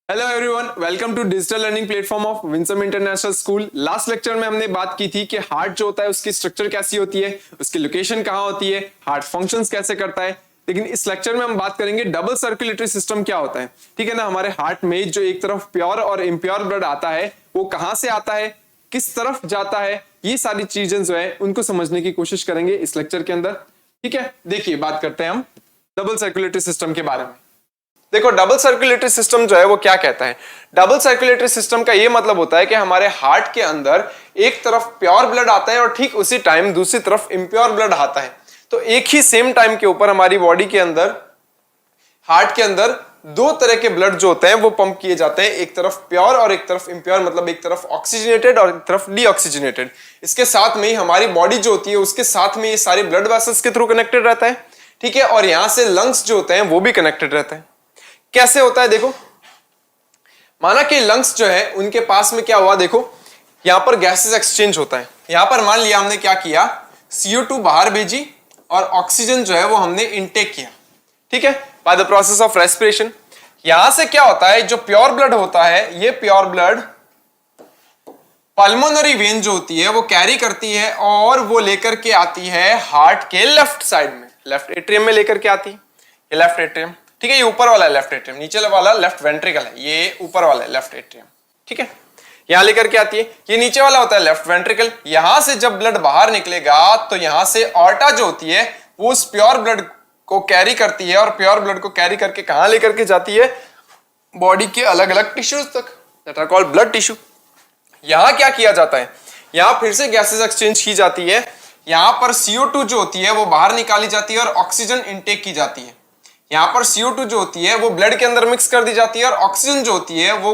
Hello everyone, welcome to digital learning platform of Winsome International School. Last lecture में हमने बात की थी कि हार्ट जो होता है उसकी स्ट्रक्चर कैसी होती है, उसकी लोकेशन कहाँ होती है, हार्ट फंक्शंस कैसे करता है। लेकिन इस लेक्चर में हम बात करेंगे डबल सर्कुलेटरी सिस्टम क्या होता है। ठीक है ना, हमारे हार्ट में जो एक तरफ प्योर और इम्प्योर ब्लड आता है वो कहाँ से आता है, किस तरफ जाता है, ये सारी चीजें जो है उनको समझने की कोशिश करेंगे इस लेक्चर के अंदर। ठीक है, देखिए बात करते हैं हम डबल सर्कुलेटरी सिस्टम के बारे में। देखो, डबल सर्कुलेटरी सिस्टम जो है वो क्या कहता है। डबल सर्कुलेटरी सिस्टम का ये मतलब होता है कि हमारे हार्ट के अंदर एक तरफ प्योर ब्लड आता है और ठीक उसी टाइम दूसरी तरफ इम्प्योर ब्लड आता है। तो एक ही सेम टाइम के ऊपर हमारी बॉडी के अंदर, हार्ट के अंदर दो तरह के ब्लड जो होते हैं वो पंप किए जाते हैं, एक तरफ प्योर और एक तरफ इम्प्योर, मतलब एक तरफ ऑक्सीजनेटेड और एक तरफ डीऑक्सीजनेटेड। इसके साथ में ही हमारी बॉडी जो होती है उसके साथ में ये सारे ब्लड वेसल्स के थ्रू कनेक्टेड रहता है। ठीक है, और यहां से लंग्स जो होते हैं वो भी कनेक्टेड रहते हैं। कैसे होता है, देखो माना कि लंग्स जो है उनके पास में क्या हुआ, देखो यहां पर गैसेस एक्सचेंज होता है। यहां पर मान लिया हमने क्या किया, CO2 बाहर भेजी और ऑक्सीजन जो है वो हमने इनटेक किया। ठीक है, by the process of respiration. यहां से क्या होता है, जो प्योर ब्लड होता है ये प्योर ब्लड पल्मोनरी वेन जो होती है वो कैरी करती है और वो लेकर के आती है हार्ट के लेफ्ट साइड में, लेफ्ट एट्रियम में लेकर के आती है। ये लेफ्ट एट्रियम, ठीक है, ये ऊपर वाला है लेफ्ट एट्रियम, नीचे वाला लेफ्ट वेंट्रिकल है, ये ऊपर वाला है लेफ्ट एट्रियम। ठीक है, यहां लेकर के आती है, ये नीचे वाला होता है लेफ्ट वेंट्रिकल। यहां से जब ब्लड बाहर निकलेगा तो यहां से ऑर्टा जो होती है वो उस प्योर ब्लड को कैरी करती है और प्योर ब्लड को कैरी करके कहां लेकर के जाती है, बॉडी के अलग अलग टिश्यूज तक, that are called blood tissue. यहां क्या किया जाता है, यहां फिर से गैसेस एक्सचेंज की जाती है। यहां पर CO2 जो होती है वो बाहर निकाली जाती है और ऑक्सीजन इनटेक की जाती है। यहां पर CO2 जो होती है वो ब्लड के अंदर मिक्स कर दी जाती है और ऑक्सीजन जो होती है वो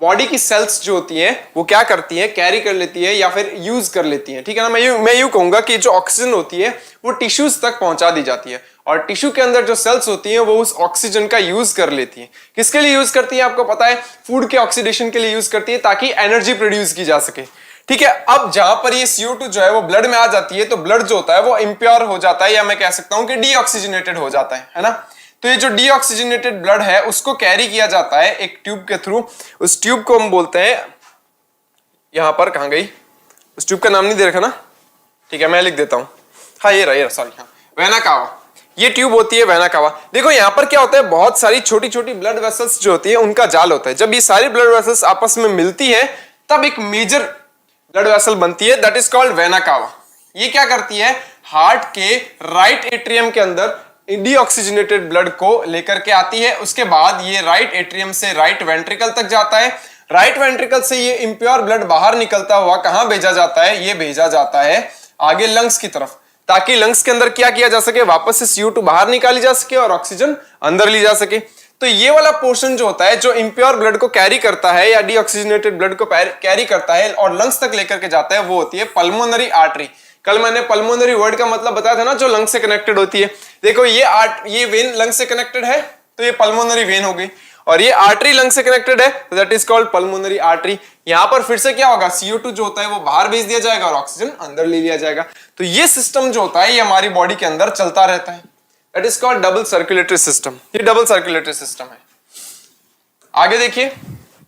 बॉडी की सेल्स जो होती हैं वो क्या करती है, कैरी कर लेती है या फिर यूज कर लेती है। ठीक है ना, मैं यूं कहूंगा कि जो ऑक्सीजन होती है वो टिश्यूज तक पहुंचा दी जाती है और टिश्यू के अंदर जो सेल्स होती हैं वो उस ऑक्सीजन का यूज कर लेती है। किसके लिए यूज करती है, आपको पता है, फूड के ऑक्सीडेशन के लिए यूज करती है ताकि एनर्जी प्रोड्यूस की जा सके। ठीक है, अब जहां पर ये CO2 जो है वो ब्लड में आ जाती है तो ब्लड जो होता है वो इम्प्योर हो जाता है, या मैं कह सकता हूं कि डीऑक्सीजनेटेड हो जाता है ना। तो ये जो डीऑक्सीजनेटेड ब्लड है उसको कैरी किया जाता है एक ट्यूब के थ्रू। उस ट्यूब को हम बोलते हैं, यहां पर कहां गई, उस ट्यूब का नाम नहीं दे रखा ना, ठीक है मैं लिख देता हूं, हाँ ये रहा, सॉरी, हाँ वेना कावा, ये ट्यूब होती है वेना कावा। देखो यहां पर क्या होता है, बहुत सारी छोटी छोटी ब्लड वेसल्स जो होती है उनका जाल होता है। जब ये सारी ब्लड वेसल्स आपस में मिलती है तब एक मेजर ब्लड वेसल बनती है, that is called vena cava. ये क्या करती है, हार्ट के राइट एट्रियम के अंदर डीऑक्सीजनेटेड ब्लड को लेकर के आती है। उसके बाद ये राइट एट्रियम से राइट वेंट्रिकल तक जाता है। राइट वेंट्रिकल से ये इम्प्योर ब्लड बाहर निकलता हुआ कहां भेजा जाता है, ये भेजा जाता है आगे लंग्स की तरफ, ताकि लंग्स के अंदर क्या किया जा सके, वापस से CO2 बाहर निकाली जा सके और ऑक्सीजन अंदर ली जा सके। तो ये वाला पोर्शन जो होता है जो इम्प्योर ब्लड को कैरी करता है या डीऑक्सीजनेटेड ब्लड को कैरी करता है और लंग्स तक लेकर के जाता है, वो होती है पल्मोनरी आर्टरी। कल मैंने पल्मोनरी वर्ड का मतलब बताया था ना, जो लंग से कनेक्टेड होती है। देखो ये वेन लंग से कनेक्टेड है तो ये पल्मोनरी वेन हो गई, और ये आर्टरी लंग से कनेक्टेड है तो that is called pulmonary artery. यहां पर फिर से क्या होगा, CO2 जो होता है वो बाहर भेज दिया जाएगा और ऑक्सीजन अंदर ले लिया जाएगा। तो ये सिस्टम जो होता है ये हमारी बॉडी के अंदर चलता रहता है, that is called double circulatory system. ये डबल सर्कुलेटरी सिस्टम है। आगे देखिए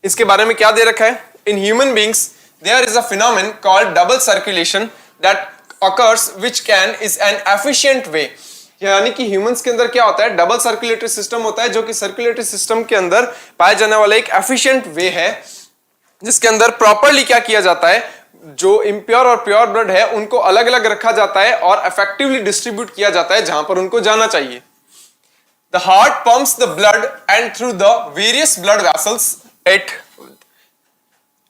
इसके बारे में क्या दे रखा है, in human beings there is a phenomenon called double circulation that occurs which can is an efficient way। यानी कि ह्यूमंस के अंदर क्या होता है, डबल सर्कुलेटरी सिस्टम होता है जो कि सर्कुलेटरी सिस्टम के अंदर पाया जाने वाला एक एफिशिएंट वे है, जिसके अंदर प्रॉपरली क्या किया जाता है, जो इम्प्योर और प्योर ब्लड है उनको अलग अलग रखा जाता है और इफेक्टिवली डिस्ट्रीब्यूट किया जाता है जहां पर उनको जाना चाहिए। The heart pumps the blood and through the various blood vessels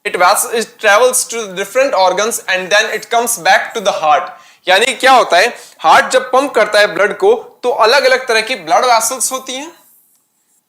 it travels to different organs and then it comes back to the heart। यानी क्या होता है, हार्ट जब पंप करता है ब्लड को तो अलग अलग तरह की ब्लड वेसल्स होती हैं,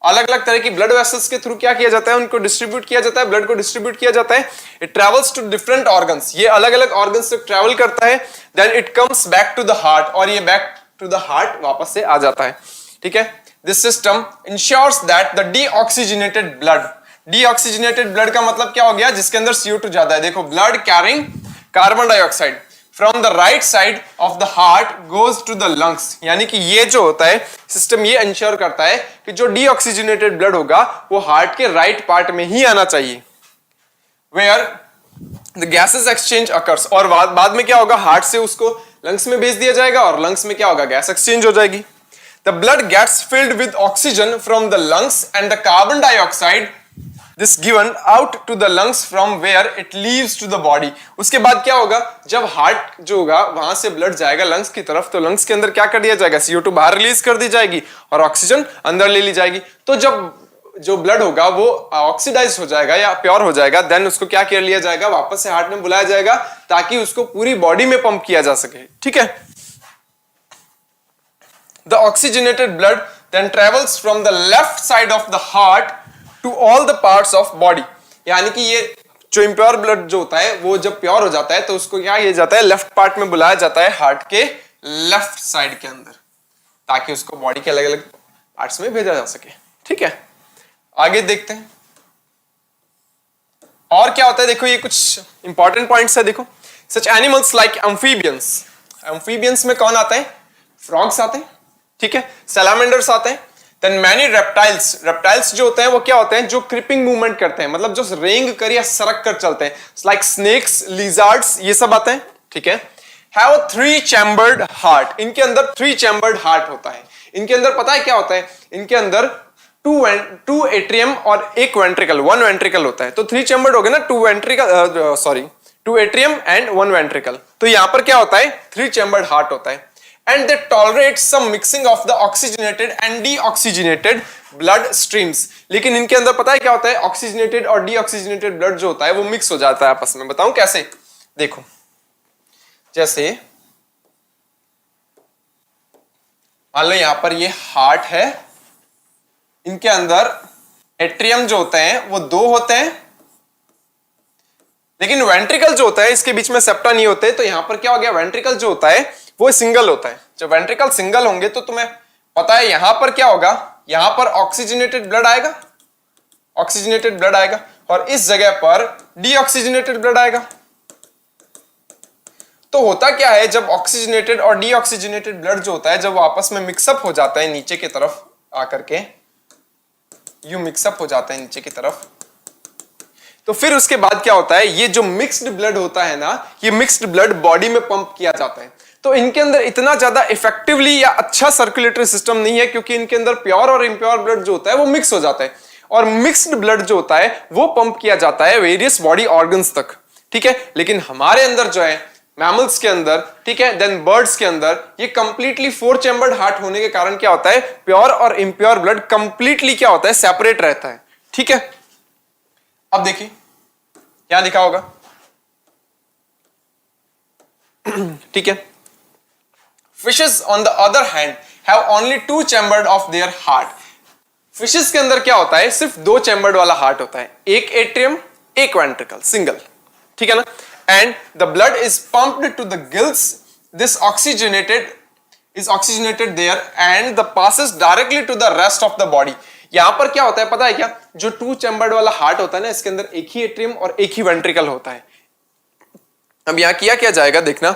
अलग अलग तरह की ब्लड वेसल्स के थ्रू क्या किया जाता है, उनको डिस्ट्रीब्यूट किया जाता है, ब्लड को डिस्ट्रीब्यूट किया जाता है। It travels to different organs, ये अलग अलग ऑर्गन्स तक ट्रेवल करता है, then it comes back to the heart, और ये बैक टू द हार्ट वापस से आ जाता है। ठीक है, this system ensures that the deoxygenated blood, deoxygenated blood का मतलब क्या हो गया, जिसके अंदर CO2 ज्यादा है। देखो blood carrying carbon dioxide, from the right side of the heart goes to the lungs, यानी कि ये जो होता है सिस्टम ये इंश्योर करता है कि जो डीऑक्सीजनेटेड ब्लड होगा वो हार्ट के राइट पार्ट में ही आना चाहिए, where the gases exchange occurs, और बाद में क्या होगा, हार्ट से उसको लंग्स में भेज दिया जाएगा और लंग्स में क्या होगा, गैस एक्सचेंज हो जाएगी. The blood gets filled with oxygen from the lungs and the carbon dioxide this given out to the lungs from where it leaves to the body. उसके बाद क्या होगा, जब हार्ट जो होगा वहां से ब्लड जाएगा लंग्स की तरफ, तो लंग्स के अंदर क्या कर दिया जाएगा, CO2 बाहर रिलीज कर दी जाएगी और ऑक्सीजन अंदर ले ली जाएगी. तो जब जो ब्लड होगा वो ऑक्सीडाइज हो जाएगा या प्योर हो जाएगा, देन उसको क्या कर लिया जाएगा, वापस से हार्ट में बुलाया जाएगा ताकि उसको पूरी बॉडी में पंप किया जा सके. ठीक है. The oxygenated blood then travels from the left side of the heart to all the parts of body, यानी कि ये जो इम्प्योर ब्लड जो होता है वो जब प्योर हो जाता है तो उसको क्या किया जाता है, लेफ्ट पार्ट में बुलाया जाता है, हार्ट के लेफ्ट साइड के अंदर, ताकि उसको बॉडी के अलग अलग पार्ट्स में भेजा जा सके. ठीक है. आगे देखते हैं और क्या होता है. देखो ये कुछ इंपॉर्टेंट पॉइंट्स है. देखो, such animals like amphibians, amphibians में कौन आते हैं, फ्रॉग्स आते हैं. ठीक है. सैलामेंडर्स आते हैं. देन मैनी रेप्टाइल्स, रेप्टाइल्स जो होते हैं वो क्या होते हैं, जो क्रिपिंग मूवमेंट करते हैं, मतलब जो रेंग कर या सरक कर चलते हैं, लाइक स्नेक्स, लिजार्ड्स, ये सब आते हैं. ठीक है. हैव अ 3 चैम्बर्ड हार्ट, इनके अंदर 3 चैम्बर्ड हार्ट होता है. इनके अंदर पता है क्या होता है, इनके अंदर 2 एट्रियम और 1 वेंट्रिकल, 1 वेंट्रिकल होता है. तो 3 चैम्बर्ड हो गए ना, 2 एट्रियम एंड 1 वेंट्रिकल. तो यहां पर क्या होता है, 3 चैम्बर्ड हार्ट होता है. And they tolerate some mixing of the oxygenated and deoxygenated blood streams. लेकिन इनके अंदर पता है क्या होता है, ऑक्सीजनेटेड और डीऑक्सीजनेटेड ब्लड जो होता है वो मिक्स हो जाता है आपस में. बताऊं कैसे, देखो, जैसे मान लो यहां पर ये हार्ट है, इनके अंदर एट्रियम जो होते हैं वो 2 होते हैं, लेकिन वेंट्रिकल जो होता है इसके बीच में सेप्टा नहीं होते. तो यहां पर क्या हो गया, वेंट्रिकल जो होता है वो सिंगल होता है. जब वेंट्रिकल सिंगल होंगे तो तुम्हें पता है यहां पर क्या होगा, यहां पर ऑक्सीजनेटेड ब्लड आएगा, ऑक्सीजनेटेड ब्लड आएगा, और इस जगह पर डीऑक्सीजनेटेड ब्लड आएगा. तो होता क्या है, जब ऑक्सीजनेटेड और डीऑक्सीजनेटेड ब्लड जो होता है जब वो आपस में मिक्सअप हो जाता है नीचे की तरफ आकर के, यू मिक्सअप हो जाता है नीचे की तरफ, तो फिर उसके बाद क्या होता है, ये जो मिक्स्ड ब्लड होता है ना, ये मिक्स्ड ब्लड बॉडी में पंप किया जाता है. तो इनके अंदर इतना ज्यादा इफेक्टिवली या अच्छा सर्कुलेटरी सिस्टम नहीं है, क्योंकि इनके अंदर प्योर और इम्प्योर ब्लड जो होता है वो मिक्स हो जाता है, और मिक्स्ड ब्लड जो होता है वो पंप किया जाता है वेरियस बॉडी ऑर्गन्स तक. ठीक है. लेकिन हमारे अंदर जो है, मैमल्स के अंदर, ठीक है, देन बर्ड्स के अंदर, ये कंप्लीटली 4 चैम्बर्ड हार्ट होने के कारण क्या होता है, प्योर और इम्प्योर ब्लड कंप्लीटली क्या होता है, सेपरेट रहता है. ठीक है. अब देखिए क्या लिखा होगा. ठीक है. Fishes on the other hand have only 2 chambered of their heart. Fishes के अंदर क्या होता है, सिर्फ 2 चैम्बर्ड वाला हार्ट होता है, 1 एट्रियम 1 वेंट्रिकल, सिंगल. ठीक है ना. And the blood is pumped to the gills, this is oxygenated there and the passes directly to the rest of the body. यहां पर क्या होता है पता है क्या, जो 2 चैम्बर्ड वाला हार्ट होता है ना, इसके अंदर एक ही एट्रियम और एक ही वेंट्रिकल होता है. अब यहां किया क्या जाएगा, देखना,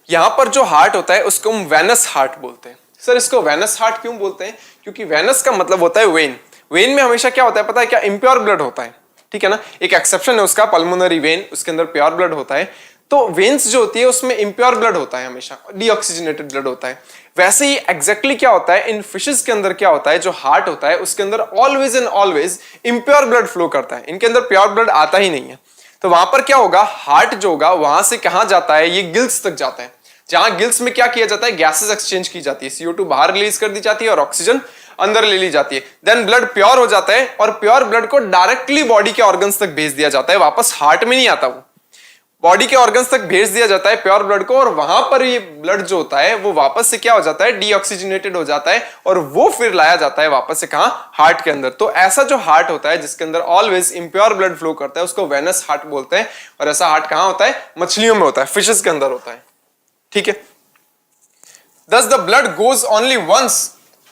यहां पर जो हार्ट होता है उसको हम वेनस हार्ट बोलते हैं. सर इसको वेनस हार्ट क्यों बोलते हैं, क्योंकि वेनस का मतलब होता है वेन. वेन में हमेशा क्या होता है पता है क्या, इम्प्योर ब्लड होता है. ठीक है ना. एक एक्सेप्शन है उसका, पल्मोनरी वेन, उसके अंदर प्योर ब्लड होता है. तो वेन्स जो होती है उसमें इम्प्योर ब्लड होता है, हमेशा डीऑक्सीजनेटेड ब्लड होता है. वैसे ही एग्जैक्टली क्या होता है इन फिशेस के अंदर, क्या होता है जो हार्ट होता है उसके अंदर always and always impure blood flow करता है. इनके अंदर प्योर ब्लड आता ही नहीं है. तो वहां पर क्या होगा, हार्ट जो होगा वहां से कहां जाता है, ये गिल्स तक जाता है, जहां गिल्स में क्या किया जाता है, गैसेस एक्सचेंज की जाती है, CO2 बाहर रिलीज कर दी जाती है और ऑक्सीजन अंदर ले ली जाती है. देन ब्लड प्योर हो जाता है और प्योर ब्लड को डायरेक्टली बॉडी के ऑर्गन्स तक भेज दिया जाता है, वापस हार्ट में नहीं आता, वो बॉडी के ऑर्गन्स तक भेज दिया जाता है प्योर ब्लड को, और वहां पर ये ब्लड जो होता है वो वापस से क्या हो जाता है, डीऑक्सीजनेटेड हो जाता है, और वो फिर लाया जाता है वापस से कहां, हार्ट के अंदर. तो ऐसा जो हार्ट होता है जिसके अंदर ऑलवेज इम्प्योर ब्लड फ्लो करता है उसको वेनस हार्ट बोलते हैं. और ऐसा हार्ट कहां होता है, मछलियों में होता है, फिशेस के अंदर होता है. ठीक है. Thus the blood goes only once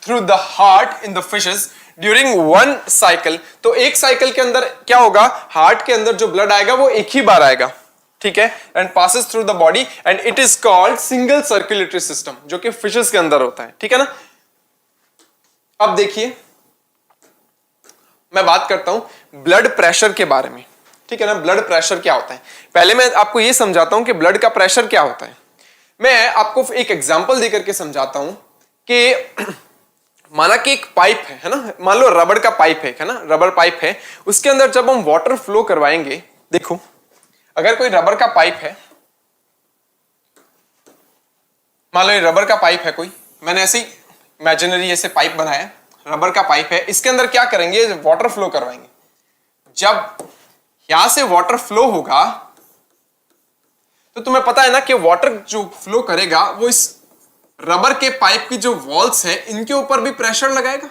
through the heart in the fishes during one cycle. तो एक साइकिल के अंदर क्या होगा, हार्ट के अंदर जो ब्लड आएगा वो एक ही बार आएगा. ठीक है, and passes through the body and it is called single circulatory system, जो कि फिशेस के अंदर होता है, ठीक है ना। अब देखिए मैं बात करता हूं ब्लड प्रेशर के बारे में, ठीक है ना। ब्लड प्रेशर क्या होता है, पहले मैं आपको यह समझाता हूं कि ब्लड का प्रेशर क्या होता है। मैं आपको एक एग्जांपल देकर के समझाता हूं कि माना कि एक पाइप है ना, मान लो रबड़ का पाइप है ना, रबर पाइप है, उसके अंदर जब हम वाटर फ्लो करवाएंगे, देखो अगर कोई रबर का पाइप है, मान लो ये रबर का पाइप है कोई, मैंने ऐसे इमेजिनरी ऐसे पाइप बनाया, रबर का पाइप है, इसके अंदर क्या करेंगे, वाटर फ्लो करवाएंगे। जब यहां से वाटर फ्लो होगा तो तुम्हें पता है ना कि वाटर जो फ्लो करेगा वो इस रबर के पाइप की जो वॉल्स है इनके ऊपर भी प्रेशर लगाएगा,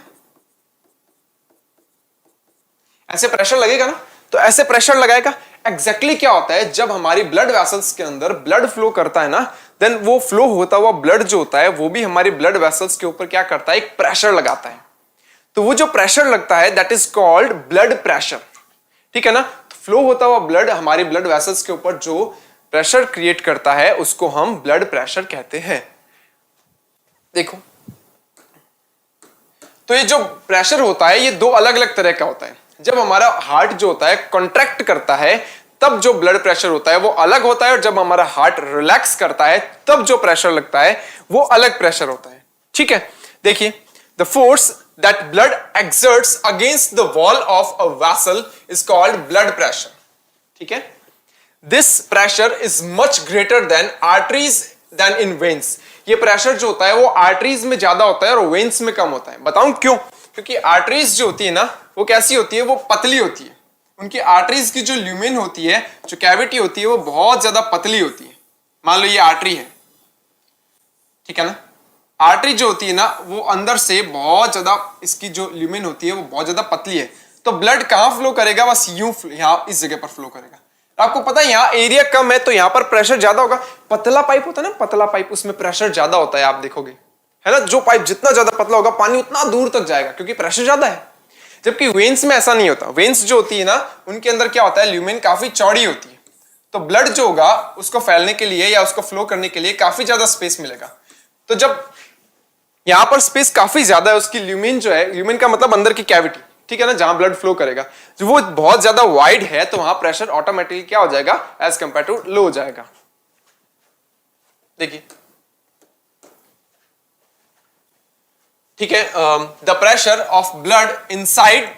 ऐसे प्रेशर लगेगा ना, तो ऐसे प्रेशर लगाएगा। एग्जैक्टली क्या होता है, जब हमारी ब्लड वेसल्स के अंदर ब्लड फ्लो करता है ना, देन वो फ्लो होता हुआ ब्लड जो होता है वो भी हमारी ब्लड वेसल्स के ऊपर क्या करता है, एक प्रेशर लगाता है। तो वो जो प्रेशर लगता है that is called blood pressure, ठीक है ना। फ्लो होता हुआ ब्लड हमारी ब्लड वेसल्स के ऊपर जो प्रेशर क्रिएट करता है उसको हम ब्लड प्रेशर कहते हैं। देखो तो ये जो प्रेशर होता है ये दो अलग अलग तरह का होता है। जब हमारा हार्ट जो होता है कॉन्ट्रैक्ट करता है तब जो ब्लड प्रेशर होता है वो अलग होता है, और जब हमारा हार्ट रिलैक्स करता है तब जो प्रेशर लगता है वो अलग प्रेशर होता है, ठीक है। देखिए the force that blood exerts against the wall of a vessel is called blood pressure, ठीक है। This pressure is much greater than arteries than in veins। ये प्रेशर जो होता है वो आर्टरीज में ज्यादा होता है और वेन्स में कम होता है। बताऊं क्यों, क्योंकि आर्टरीज जो होती है ना वो कैसी होती है, वो पतली होती है। उनकी आर्टरीज की जो ल्यूमेन होती है, जो कैविटी होती है, वो बहुत ज्यादा पतली होती है। मान लो ये आर्टरी है, ठीक है ना, आर्टरी जो होती है ना वो अंदर से बहुत ज्यादा, इसकी जो ल्यूमेन होती है वो बहुत ज्यादा पतली है, तो ब्लड कहां फ्लो करेगा, बस यूं यहां इस जगह पर फ्लो करेगा। आपको पता है यहाँ एरिया कम है तो यहाँ पर प्रेशर ज्यादा होगा। पतला पाइप होता है ना, पतला पाइप, उसमें प्रेशर ज्यादा होता है, आप देखोगे है ना। जो पाइप जितना ज्यादा पतला होगा पानी उतना दूर तक जाएगा क्योंकि प्रेशर ज्यादा है। जबकि वेन्स में ऐसा नहीं होता। वेन्स जो होती है ना उनके अंदर क्या होता है, ल्यूमेन काफी चौड़ी होती है, तो ब्लड जो होगा उसको फैलने के लिए या उसको फ्लो करने के लिए काफी ज्यादा स्पेस मिलेगा। तो जब यहां पर स्पेस काफी ज्यादा है, उसकी ल्यूमेन जो है, ल्यूमेन का मतलब अंदर की कैविटी, ठीक है ना, जहां ब्लड फ्लो करेगा, जो वो बहुत ज्यादा वाइड है, तो वहां प्रेशर ऑटोमेटिकली क्या हो जाएगा, एज कंपेयर टू लो हो जाएगा। देखिए ठीक है, the pressure of blood inside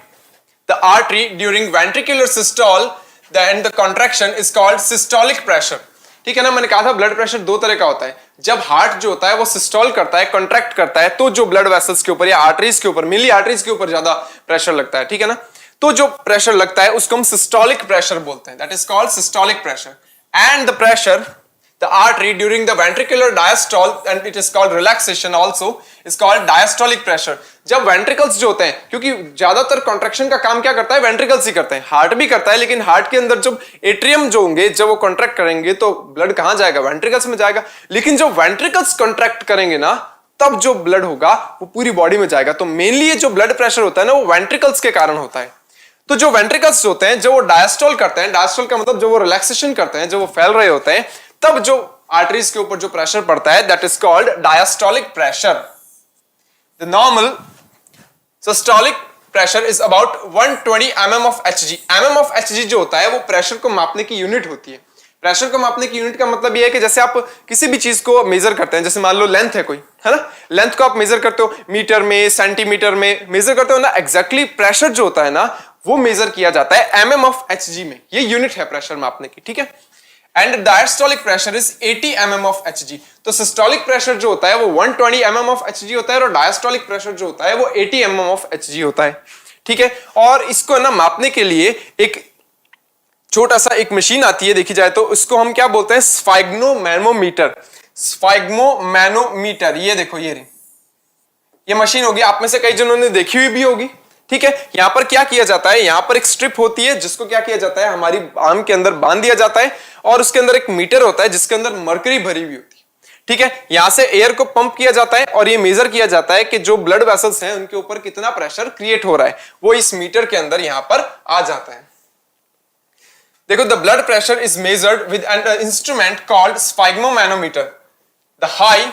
the artery during ventricular systole and the contraction is called systolic pressure, ठीक है ना। मैंने कहा था ब्लड प्रेशर दो तरह का होता है। जब हार्ट जो होता है वो सिस्टोल करता है, कॉन्ट्रैक्ट करता है, तो जो ब्लड वेसल्स के ऊपर या आर्टरीज के ऊपर, मेनली आर्टरीज के ऊपर ज्यादा प्रेशर लगता है, ठीक है ना। तो जो प्रेशर लगता है उसको हम सिस्टोलिक प्रेशर बोलते हैं, that is called systolic pressure. And the pressure the artery during the ventricular diastole and it is called relaxation also is called diastolic pressure। जब ventricles जो होते हैं, क्योंकि ज्यादातर कॉन्ट्रैक्शन का काम क्या करता है, वेंट्रिकल्स ही करते हैं, हार्ट भी करता है, लेकिन हार्ट के अंदर जब एट्रियम जो होंगे जब वो कॉन्ट्रैक्ट करेंगे तो ब्लड कहां जाएगा, वेंट्रिकल्स में जाएगा। लेकिन जो वेंट्रिकल्स कॉन्ट्रैक्ट करेंगे ना तब जो ब्लड होगा वो पूरी बॉडी में जाएगा। तो मेनली ये जो ब्लड प्रेशर होता है ना वो वेंट्रिकल्स के कारण होता है। तो जो वेंट्रिकल्स होते हैं जब वो डायस्टोल करते हैं, डायस्टोल का मतलब जब वो रिलैक्सेशन करते हैं, जब वो फैल रहे होते हैं, तब जो आर्टरीज के ऊपर जो प्रेशर पड़ता है that is called diastolic pressure. The normal systolic pressure is about 120 mm of Hg। mm of Hg जो होता है वो प्रेशर को मापने की यूनिट होती है। प्रेशर को मापने की यूनिट का मतलब ये है कि जैसे आप किसी भी चीज को मेजर करते हैं, जैसे मान लो लेंथ है कोई, है ना, लेंथ को आप मेजर करते हो मीटर में, सेंटीमीटर में मेजर करते हो ना, एग्जैक्टली प्रेशर जो होता है ना वो मेजर किया जाता है mm of Hg में। ये यूनिट है प्रेशर मापने की, ठीक है। And diastolic pressure is 80 mm of Hg। तो सिस्टोलिक प्रेशर जो होता है वो 120 mm of Hg होता है और डायस्टोलिक प्रेशर जो होता है वो 80 mm of Hg होता है, ठीक है। और इसको ना मापने के लिए एक छोटा सा एक मशीन आती है, देखी जाए तो इसको हम क्या बोलते हैं, स्फाइग्मोमैनोमीटर। स्फाइग्मोमैनोमीटर, ये देखो ये मशीन होगी, आप में से कई जनों ने देखी हुई भी होगी, ठीक है। यहां पर क्या किया जाता है, यहां पर एक स्ट्रिप होती है जिसको क्या किया जाता है, हमारी आर्म के अंदर बांध दिया जाता है और उसके अंदर एक मीटर होता है जिसके अंदर मरकरी भरी हुई होती है, ठीक है। यहां से एयर को पंप किया जाता है और ये मेजर किया जाता है कि जो ब्लड वेसल्स हैं उनके ऊपर कितना प्रेशर क्रिएट हो रहा है, वो इस मीटर के अंदर यहां पर आ जाता है। देखो, the blood pressure is measured with an instrument called स्फाइग्मोमैनोमीटर। The high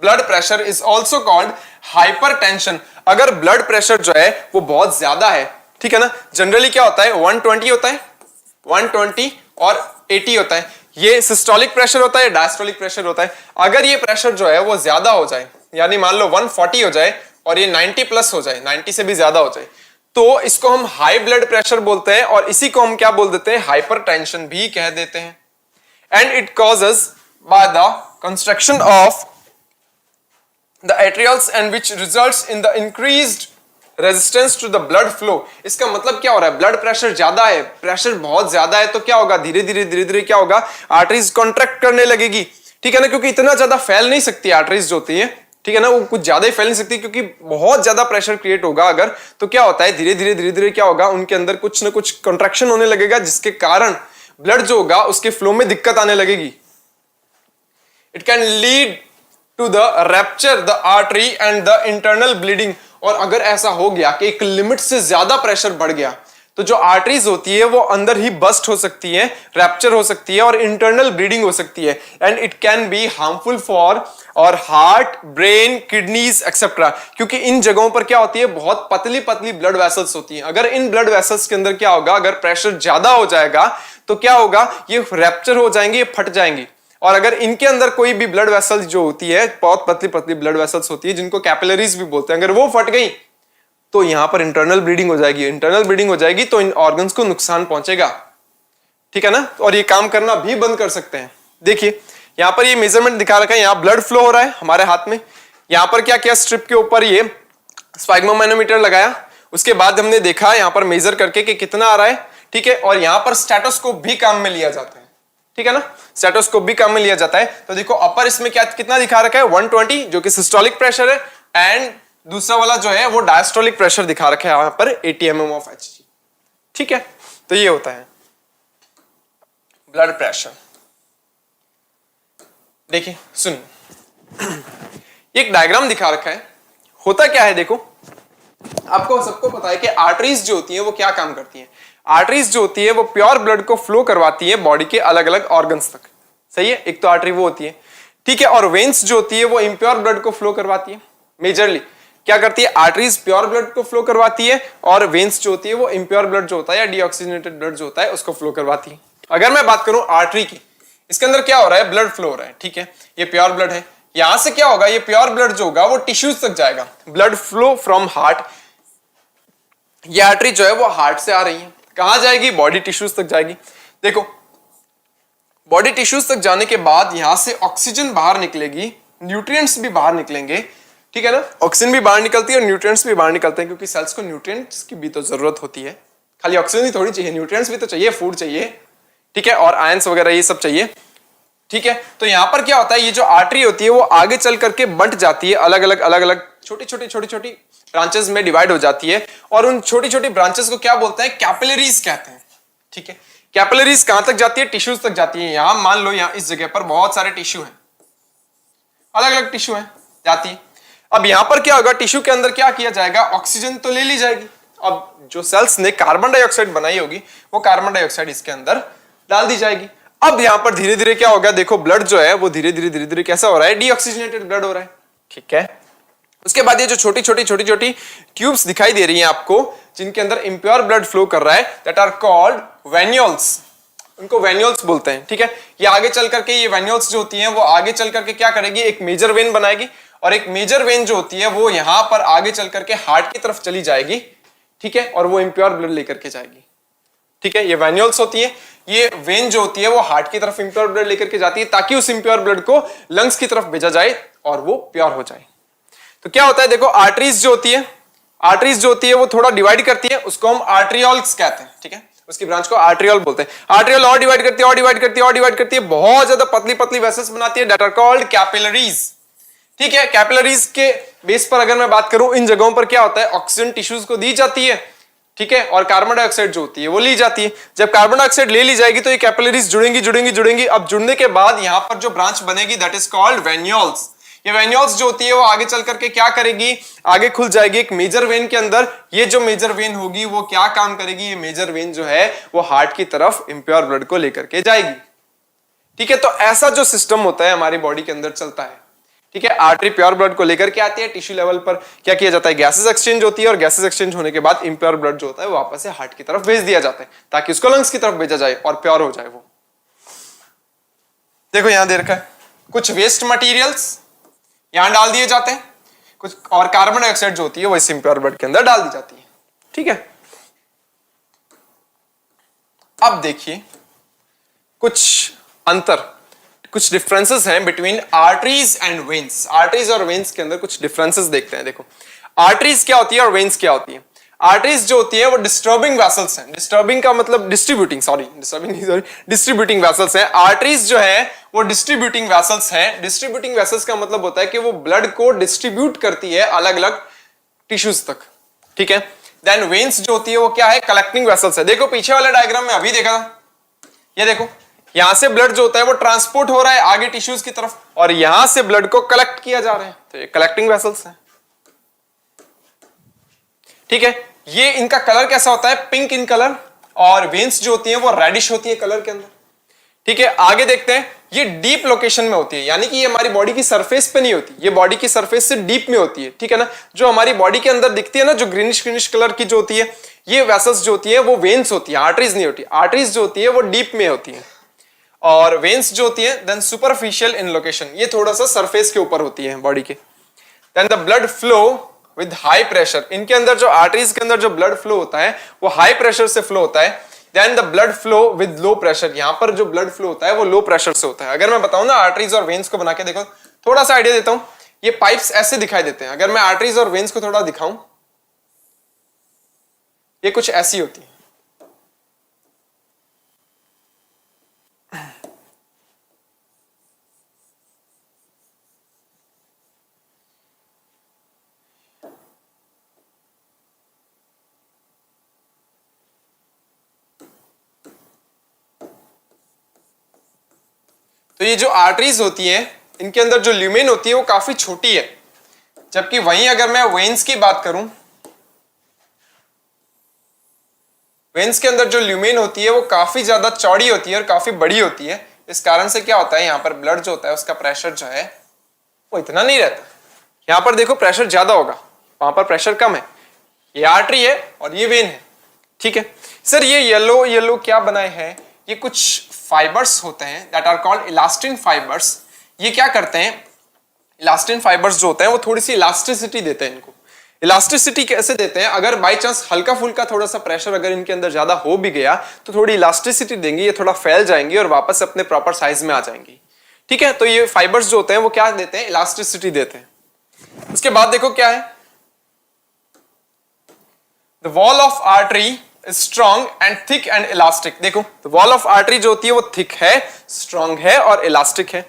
blood pressure is also called hypertension. अगर ब्लड प्रेशर जो है वो बहुत ज्यादा है, ठीक है ना, जनरली क्या होता है 120 होता है, 120 और 80 होता है, ये सिस्टोलिक प्रेशर होता है, डायस्टोलिक प्रेशर होता है। अगर ये प्रेशर जो है वो ज्यादा हो जाए, यानी मान लो 140 हो जाए और ये 90 प्लस हो जाए, 90 से भी ज्यादा हो जाए, तो इसको हम हाई ब्लड प्रेशर बोलते हैं और इसी को हम क्या बोल देते हैं, हाइपरटेंशन भी कह देते हैं। And it causes by the construction of the atrials and which results in the increased resistance to the blood flow। इसका मतलब क्या हो रहा है, ब्लड प्रेशर ज्यादा है, प्रेशर बहुत ज्यादा है, तो क्या होगा, धीरे धीरे क्या होगा, आर्टरीज कॉन्ट्रैक्ट करने लगेगी, ठीक है ना, क्योंकि इतना ज्यादा फैल नहीं सकती आर्टरीज जो होती है, ठीक है ना, वो कुछ ज्यादा ही फैल नहीं सकती क्योंकि बहुत ज्यादा प्रेशर क्रिएट होगा अगर, तो क्या होता है धीरे धीरे क्या होगा, उनके अंदर कुछ ना कुछ कॉन्ट्रैक्शन होने लगेगा जिसके कारण ब्लड जो होगा उसके फ्लो में दिक्कत आने लगेगी। It can lead to the rupture the artery and the internal bleeding। और अगर ऐसा हो गया कि एक लिमिट से ज्यादा प्रेशर बढ़ गया तो जो आर्टरीज होती है वो अंदर ही बस्ट हो सकती है, रैप्चर हो सकती है और इंटरनल ब्लीडिंग हो सकती है। And it can be harmful for और हार्ट, ब्रेन, किडनीज एक्सेट्रा, क्योंकि इन जगहों पर क्या होती है, बहुत पतली पतली ब्लड वेसल्स होती हैं। अगर इन ब्लड वेसल्स के अंदर क्या होगा, अगर प्रेशर ज्यादा हो जाएगा तो क्या होगा, ये रैप्चर हो जाएंगे, ये फट जाएंगी। और अगर इनके अंदर कोई भी ब्लड वेसल्स जो होती है, बहुत पतली पतली ब्लड वेसल्स होती है जिनको कैपिलरीज भी बोलते हैं, अगर वो फट गई तो यहां पर इंटरनल ब्लीडिंग हो जाएगी। इंटरनल ब्लीडिंग हो जाएगी तो इन ऑर्गन्स को नुकसान पहुंचेगा, ठीक है ना, और ये काम करना भी बंद कर सकते हैं। देखिए यहां पर ये मेजरमेंट दिखा रखा है, यहां ब्लड फ्लो हो रहा है हमारे हाथ में, यहां पर क्या किया, स्ट्रिप के ऊपर ये स्फाइग्मोमैनोमीटर लगाया, उसके बाद हमने देखा यहां पर मेजर करके कि कितना आ रहा है, ठीक है, और यहां पर स्टेथोस्कोप भी काम में लिया जाता है, ठीक है ना, स्टेथोस्कोप भी काम में लिया जाता है। तो देखो अपर इसमें क्या कितना दिखा रखा है, 120 जो कि सिस्टोलिक प्रेशर है, एंड दूसरा वाला जो है वो डायस्टोलिक प्रेशर दिखा रखा है यहां पर 80 mm ऑफ Hg, ठीक है। तो ये होता है ब्लड प्रेशर। देखिए सुन, एक डायग्राम दिखा रखा है, होता क्या है, देखो आपको सबको पता है कि आर्टरीज जो होती है वो क्या काम करती है। आर्टरीज जो होती है वो प्योर ब्लड को फ्लो करवाती है बॉडी के अलग अलग ऑर्गन्स तक, सही है, एक तो आर्टरी वो होती है, ठीक है, और वेन्स जो होती है वो इम्प्योर ब्लड को फ्लो करवाती है। मेजरली क्या करती है, आर्टरीज प्योर ब्लड को फ्लो करवाती है और वेन्स जो होती है वो इम्प्योर ब्लड जो होता है या डीऑक्सीजनेटेड ब्लड जो होता है उसको फ्लो करवाती है। अगर मैं बात करूं आर्टरी की, इसके अंदर क्या हो रहा है, ब्लड फ्लो हो रहा है, ठीक है, ये प्योर ब्लड है, यहां से क्या होगा, ये प्योर ब्लड जो होगा वो टिश्यूज तक जाएगा, ब्लड फ्लो फ्रॉम हार्ट, ये आर्टरी जो है वो हार्ट से आ रही है, कहां जाएगी, बॉडी टिश्यूज तक जाएगी। देखो बॉडी टिश्यूज तक जाने के बाद यहां से ऑक्सीजन बाहर निकलेगी, न्यूट्रिएंट्स भी बाहर निकलेंगे, ठीक है ना, ऑक्सीजन भी बाहर निकलती है और न्यूट्रिएंट्स भी बाहर निकलते हैं, क्योंकि सेल्स को न्यूट्रिएंट्स की भी तो जरूरत होती है, खाली ऑक्सीजन ही थोड़ी चाहिए, न्यूट्रिएंट्स भी तो चाहिए, फूड चाहिए, ठीक है, और आयंस वगैरह ये सब चाहिए, ठीक है। तो यहां पर क्या होता है, ये जो आर्टरी होती है वो आगे चल करके बंट जाती है, अलग अलग छोटी छोटी ब्रांचेस में डिवाइड हो जाती है, और उन छोटी छोटी ब्रांचेस को क्या बोलते हैं, कैपिलरीज कहते हैं, ठीक है। कैपिलरीज कहां तक जाती है, टिश्यूज तक जाती है। यहां मान लो यहां इस जगह पर बहुत सारे टिश्यू हैं, अलग अलग टिश्यू हैं, जाती है। अब यहां पर क्या होगा, टिश्यू के अंदर क्या किया जाएगा, ऑक्सीजन तो ले ली जाएगी, अब जो सेल्स ने कार्बन डाइऑक्साइड बनाई होगी वो कार्बन डाइऑक्साइड इसके अंदर डाल दी जाएगी। अब यहां पर धीरे धीरे क्या होगा, देखो ब्लड जो है वो धीरे धीरे कैसा हो रहा है, डीऑक्सीजनेटेड ब्लड हो रहा है, ठीक है। उसके बाद ये जो छोटी छोटी ट्यूब्स दिखाई दे रही हैं आपको, जिनके अंदर इम्प्योर ब्लड फ्लो कर रहा है, दैट आर कॉल्ड वेन्यूल्स, उनको वेन्यूल्स बोलते हैं, ठीक है। ये आगे चल करके ये वेन्यूल्स जो होती हैं वो आगे चल करके क्या करेगी, एक मेजर वेन बनाएगी, और एक मेजर वेन जो होती है वो यहां पर आगे चल करके हार्ट की तरफ चली जाएगी, ठीक है, और वो इम्प्योर ब्लड लेकर के जाएगी, ठीक है। ये वेन्यूल्स होती है, ये वेन जो होती है वो हार्ट की तरफ इम्प्योर ब्लड लेकर के जाती है ताकि उस इम्प्योर ब्लड को लंग्स की तरफ भेजा जाए और वो प्योर हो जाए। तो क्या होता है, देखो आर्टरीज जो होती है वो थोड़ा डिवाइड करती है, उसको हम आर्ट्रियोल्स कहते हैं, ठीक है, उसकी ब्रांच को आर्ट्रियोल बोलते हैं। आर्ट्रियोल और डिवाइड करती है, बहुत ज्यादा पतली पतली वेसल्स बनाती है, दैट आर कॉल्ड कैपिलरीज, ठीक है। कैपिलरीज के बेस पर अगर मैं बात करूं, इन जगहों पर क्या होता है, ऑक्सीजन टिश्यूज को दी जाती है, ठीक है, और कार्बन डाइऑक्साइड जो होती है वो ली जाती है। जब कार्बन डाइऑक्साइड ले ली जाएगी तो ये कैपिलरीज जुड़ेंगी। अब जुड़ने के बाद यहां पर जो ब्रांच बनेगी दैट इज कॉल्ड वेन्यूल्स। ये वेन्यूल्स जो होती है वो आगे चल करके क्या करेगी, आगे खुल जाएगी एक मेजर वेन के अंदर। ये जो मेजर वेन होगी वो क्या काम करेगी, ये मेजर वेन जो है वो हार्ट की तरफ इम्प्योर ब्लड को लेकर के जाएगी। ठीक है, तो ऐसा जो सिस्टम होता है हमारी बॉडी के अंदर चलता है। ठीक है, आर्टरी प्योर ब्लड को लेकर के आती है, टिश्यू लेवल पर क्या किया जाता है, गैसेस एक्सचेंज होती है, और गैसेस एक्सचेंज होने के बाद इम्प्योर ब्लड जो होता है वो वापस से हार्ट की तरफ भेज दिया जाता है ताकि उसको लंग्स की तरफ भेजा जाए और प्योर हो जाए वो। देखो यहां दे रखा है कुछ वेस्ट मटेरियल्स यहां डाल दिए जाते हैं, कुछ और कार्बन डाइऑक्साइड जो होती है वो इस इम्प्योर ब्लड के अंदर डाल दी जाती है। ठीक है, अब देखिए कुछ अंतर, कुछ डिफरेंसेस हैं between arteries and veins. Arteries और वेन्स के अंदर कुछ डिफरेंसेस देखते हैं। देखो आर्टरीज क्या होती है और वेन्स क्या होती है। आर्टरीज जो होती है वो डिस्टर्बिंग वेसल्स हैं, डिस्टर्बिंग का मतलब डिस्ट्रीब्यूटिंग, डिस्ट्रीब्यूटिंग वेसल्स हैं। आर्टरीज जो है वो डिस्ट्रीब्यूटिंग वेसल्स हैं। डिस्ट्रीब्यूटिंग वेसल्स का मतलब होता है कि वो ब्लड को डिस्ट्रीब्यूट करती है अलग अलग टिश्यूज तक। ठीक है, देन वेन्स जो होती है वो क्या है, कलेक्टिंग वेसल्स है। देखो पीछे वाले डायग्राम में अभी देखा था, ये देखो यहां से ब्लड जो होता है वो ट्रांसपोर्ट हो रहा है आगे टिश्यूज की तरफ, और यहां से ब्लड को कलेक्ट किया जा रहा है, तो ये कलेक्टिंग वेसल्स हैं। ठीक है, ये इनका कलर कैसा होता है, पिंक इन कलर, और वेन्स जो होती हैं वो रेडिश होती है कलर के अंदर। ठीक है, आगे देखते हैं, ये डीप लोकेशन में होती है, यानी कि ये हमारी बॉडी की सरफेस पे नहीं होती, ये बॉडी की सरफेस से डीप में होती है। ठीक है ना, जो हमारी बॉडी के अंदर दिखती है ना, जो ग्रीनिश ग्रीनिश कलर की जो होती है, ये वेसल्स जो होती है वो वेन्स होती है, आर्टरीज नहीं होती। आर्टरीज जो होती है वो डीप में होती है, और वेन्स जो होती है देन सुपरफिशियल इन लोकेशन, ये थोड़ा सा सरफेस के ऊपर होती है बॉडी के। Then the blood flow with high pressure, इनके अंदर जो आर्टरीज के अंदर जो ब्लड फ्लो होता है वो हाई प्रेशर से फ्लो होता है। Then the blood flow with low pressure, यहां पर जो ब्लड फ्लो होता है वो लो प्रेशर से होता है। अगर मैं बताऊं ना आर्टरीज और वेन्स को बना के देखो, थोड़ा सा आइडिया देता हूं, ये पाइप्स ऐसे दिखाई देते हैं। अगर मैं आर्टरीज और वेन्स को थोड़ा दिखाऊं, ये कुछ ऐसी होती है। तो ये जो आर्टरीज होती है इनके अंदर जो ल्यूमेन होती है वो काफी छोटी है, जबकि वहीं अगर मैं वेन्स की बात करूं, वेन्स के अंदर जो ल्यूमेन होती है वो काफी ज्यादा चौड़ी होती है और काफी बड़ी होती है। इस कारण से क्या होता है, यहाँ पर ब्लड जो होता है उसका प्रेशर जो है वो इतना नहीं रहता। यहाँ पर देखो प्रेशर ज्यादा होगा, वहां पर प्रेशर कम है। ये आर्टरी है और ये वेन है। ठीक है सर, ये येलो येलो क्या बनाए हैं, ये कुछ फाइबर्स होते हैं that are called elastin fibres. ये क्या करते हैं, इलास्टिन फाइबर्स जो होते हैं वो थोड़ी सी इलास्टिसिटी देते हैं इनको। इलास्टिसिटी कैसे देते हैं, अगर बाई चांस हल्का फुल्का थोड़ा सा प्रेशर अगर इनके अंदर ज्यादा हो भी गया तो थोड़ी इलास्टिसिटी देंगे, ये थोड़ा फैल जाएंगी और वापस अपने प्रॉपर साइज में आ जाएंगी। ठीक है, तो ये फाइबर्स जो होते हैं वो क्या देते हैं, इलास्टिसिटी देते हैं। उसके बाद देखो क्या है, the wall of artery strong and thick and elastic. देखो वॉल ऑफ आर्टरी जो होती है वो थिक है, स्ट्रॉन्ग है और इलास्टिक है।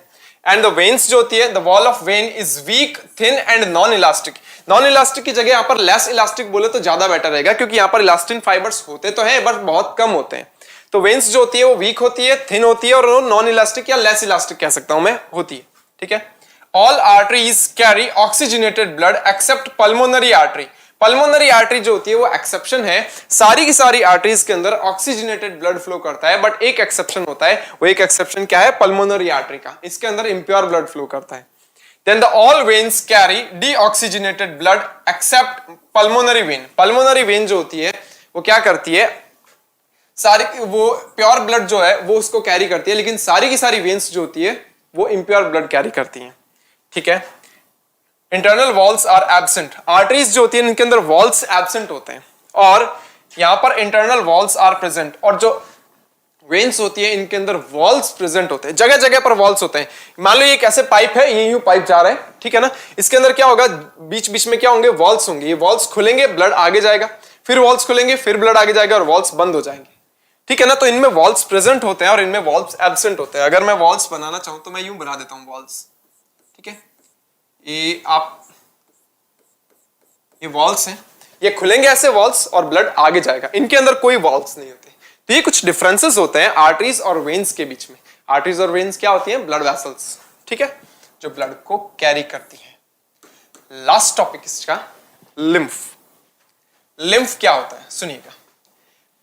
एंड द वेन्स जो होती है, the wall of when is weak, thin and non elastic. Non elastic की जगह यहाँ पर लेस इलास्टिक बोले तो ज्यादा बेटर रहेगा, क्योंकि यहाँ पर इलास्टिन फाइबर्स होते तो हैं बट बहुत कम होते हैं। तो वेन्स जो होती है वो वीक होती है, थिन होती है और नॉन इलास्टिक या लेस इलास्टिक कह सकता हूं मैं होती है। ठीक है, all arteries carry oxygenated blood except pulmonary artery. Pulmonary artery जो होती है वो एक्सेप्शन है, सारी की सारी आर्टरीज के अंदर ऑक्सीजनेटेड ब्लड फ्लो करता है, बट एक एक्सेप्शन होता है। वो एक एक्सेप्शन क्या है, पल्मोनरी आर्टरी का, इसके अंदर इम्प्योर ब्लड फ्लो करता है। Then the all veins carry deoxygenated blood except pulmonary vein. Pulmonary vein जो होती है वो क्या करती है, सारी वो प्योर ब्लड जो है वो उसको कैरी करती है, लेकिन सारी की सारी वेन्स जो होती है वो इम्प्योर ब्लड कैरी करती हैं। ठीक है, internal walls are absent. Arteries जो होती है इनके अंदर वॉल्स एब्सेंट होते हैं और यहां पर इंटरनल वॉल्स आर प्रेजेंट। और जो वेन्स होती है इनके अंदर वॉल्स प्रेजेंट होते हैं, जगह जगह पर वॉल्स होते हैं। मान लो ये कैसे पाइप है, ये यूं पाइप जा रहा है, ठीक है ना, इसके अंदर क्या होगा, बीच बीच में क्या होंगे, वॉल्स होंगे। ये वॉल्स खुलेंगे, ब्लड आगे जाएगा, फिर वॉल्स खुलेंगे, फिर ब्लड आगे जाएगा और वॉल्स बंद हो जाएंगे। ठीक है ना, तो इनमें वॉल्स प्रेजेंट होते हैं और इनमें वॉल्स एब्सेंट होते हैं। अगर मैं वॉल्स बनाना चाहूं तो मैं यूं बना देता हूं वॉल्स। ठीक है, ये वॉल्स हैं, ये खुलेंगे ऐसे वॉल्स और ब्लड आगे जाएगा। इनके अंदर कोई वॉल्स नहीं होते। तो ये कुछ डिफरेंसेस होते हैं आर्टरीज और वेन्स के बीच में। आर्टरीज और वेन्स क्या होती हैं, ब्लड वेसल्स। ठीक है, जो ब्लड को कैरी करती है। लास्ट टॉपिक इसका लिम्फ। लिम्फ क्या होता है सुनिएगा।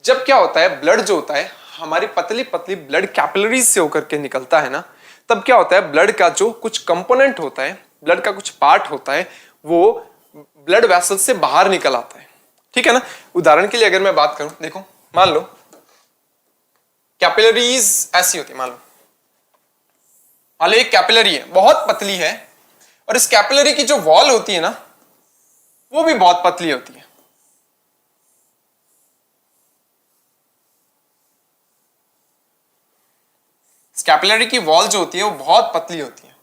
जब क्या होता है ब्लड जो होता है हमारी पतली पतली ब्लड कैपिलरीज से होकर के निकलता है ना, तब क्या होता है ब्लड का जो कुछ कंपोनेंट होता है, ब्लड का कुछ पार्ट होता है, वो ब्लड वेसल से बाहर निकल आता है। ठीक है ना। उदाहरण के लिए अगर मैं बात करूं, देखो मान लो कैपिलरीज ऐसी होती है, मान लो एक कैपिलरी है बहुत पतली है, और इस कैपिलरी की जो वॉल होती है ना वो भी बहुत पतली होती है। इस कैपिलरी की वॉल जो होती है वो बहुत पतली होती है।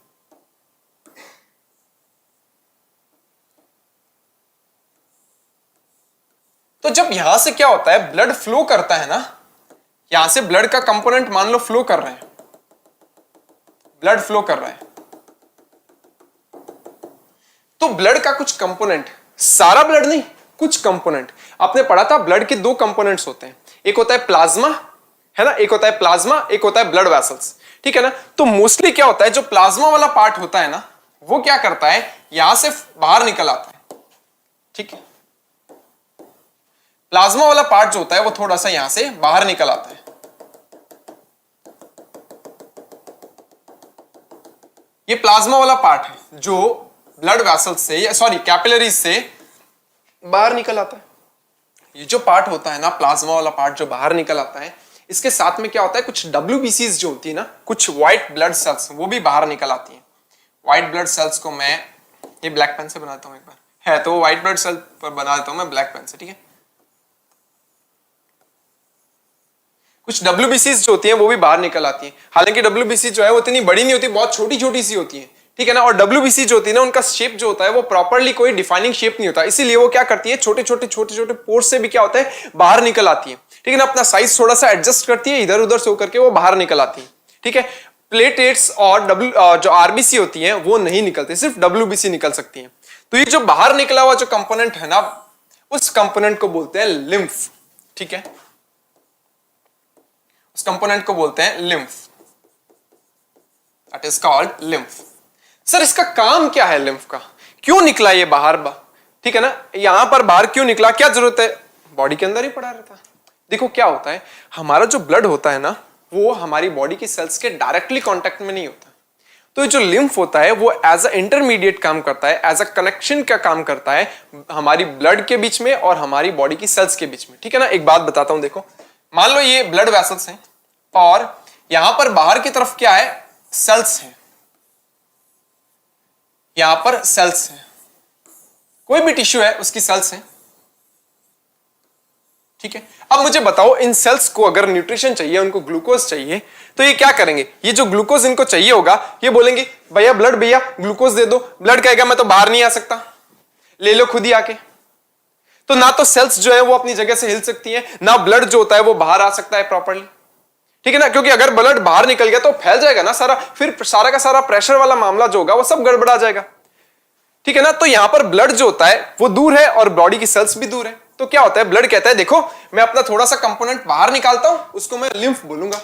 तो जब यहां से क्या होता है ब्लड फ्लो करता है ना, यहां से ब्लड का कंपोनेंट मान लो फ्लो कर रहे हैं, ब्लड फ्लो कर रहा है, तो ब्लड का कुछ कंपोनेंट, सारा ब्लड नहीं, कुछ कंपोनेंट, आपने पढ़ा था ब्लड के दो कंपोनेंट्स होते हैं, एक होता है प्लाज्मा, है ना, एक होता है प्लाज्मा, एक होता है ब्लड वेसल्स। ठीक है ना। तो मोस्टली क्या होता है जो प्लाज्मा वाला पार्ट होता है ना, वो क्या करता है यहां से बाहर निकल आता है। ठीक है। प्लाज्मा वाला पार्ट जो होता है वो थोड़ा सा यहां से बाहर निकल आता है। ये प्लाज्मा वाला पार्ट है जो ब्लड वेसल्स से या सॉरी कैपिलरीज से बाहर निकल आता है। ये जो पार्ट होता है ना प्लाज्मा वाला पार्ट जो बाहर निकल आता है, इसके साथ में क्या होता है कुछ WBCs जो होती है ना, कुछ व्हाइट ब्लड सेल्स, वो भी बाहर निकल आती हैं। व्हाइट ब्लड सेल्स को मैं ये ब्लैक पेन से बनाता हूं, एक बार है तो व्हाइट ब्लड सेल पर बना देता हूं मैं ब्लैक पेन से। ठीक है। कुछ WBCs जो होती हैं वो भी बाहर निकल आती हैं। हालांकि WBC जो है वो इतनी बड़ी नहीं होती, बहुत छोटी छोटी सी होती है। ठीक है ना। और WBC जो होती है ना उनका शेप जो होता है वो प्रॉपर्ली कोई डिफाइनिंग शेप नहीं होता, इसीलिए वो क्या करती है छोटे छोटे पोर्स से भी क्या होता है बाहर निकल आती है। ठीक है ना। अपना साइज थोड़ा सा एडजस्ट करती है, इधर उधर से होकर के वो बाहर निकल आती है। ठीक है। प्लेटलेट्स और जो RBC होती हैं वो नहीं निकलती, सिर्फ WBC निकल सकती हैं। तो ये जो बाहर निकला हुआ जो कंपोनेंट है ना, उस कंपोनेंट को बोलते हैं लिम्फ। ठीक है। उस कंपोनेंट को बोलते हैं lymph, that is called lymph. Sir इसका काम क्या है लिम्फ का, क्यों निकला ये बाहर ठीक है ना, यहां पर बाहर क्यों निकला, क्या जरूरत है, बॉडी के अंदर ही पड़ा रहता है। देखो क्या होता है हमारा जो ब्लड होता है ना वो हमारी बॉडी की सेल्स के डायरेक्टली कांटेक्ट में नहीं होता, तो ये जो लिम्फ होता है वो एज अ इंटरमीडिएट काम करता है, एज अ कनेक्शन का काम करता है हमारी ब्लड के बीच में और हमारी बॉडी की सेल्स के बीच में। ठीक है ना। एक बात बताता हूं, देखो मान लो ये ब्लड वेसल्स हैं और यहां पर बाहर की तरफ क्या है सेल्स हैं, यहां पर सेल्स हैं, कोई भी टिश्यू है उसकी सेल्स हैं। ठीक है। अब मुझे बताओ इन सेल्स को अगर न्यूट्रिशन चाहिए, उनको ग्लूकोज चाहिए, तो ये क्या करेंगे, ये जो ग्लूकोज इनको चाहिए होगा ये बोलेंगे भैया ब्लड, भैया ग्लूकोज दे दो। ब्लड कहेगा मैं तो बाहर नहीं आ सकता, ले लो खुद ही आके। तो ना तो सेल्स जो है वो अपनी जगह से हिल सकती है, ना ब्लड जो होता है वो बाहर आ सकता है प्रॉपर्ली। ठीक है ना। क्योंकि अगर ब्लड बाहर निकल गया तो फैल जाएगा ना सारा, फिर सारा का सारा प्रेशर वाला मामला जो होगा वो सब गड़बड़ा जाएगा। ठीक है ना। तो यहां पर ब्लड जो होता है वो दूर है और बॉडी की सेल्स भी दूर है, तो क्या होता है ब्लड कहता है देखो मैं अपना थोड़ा सा कंपोनेंट बाहर निकालता हूं, उसको मैं लिम्फ बोलूंगा।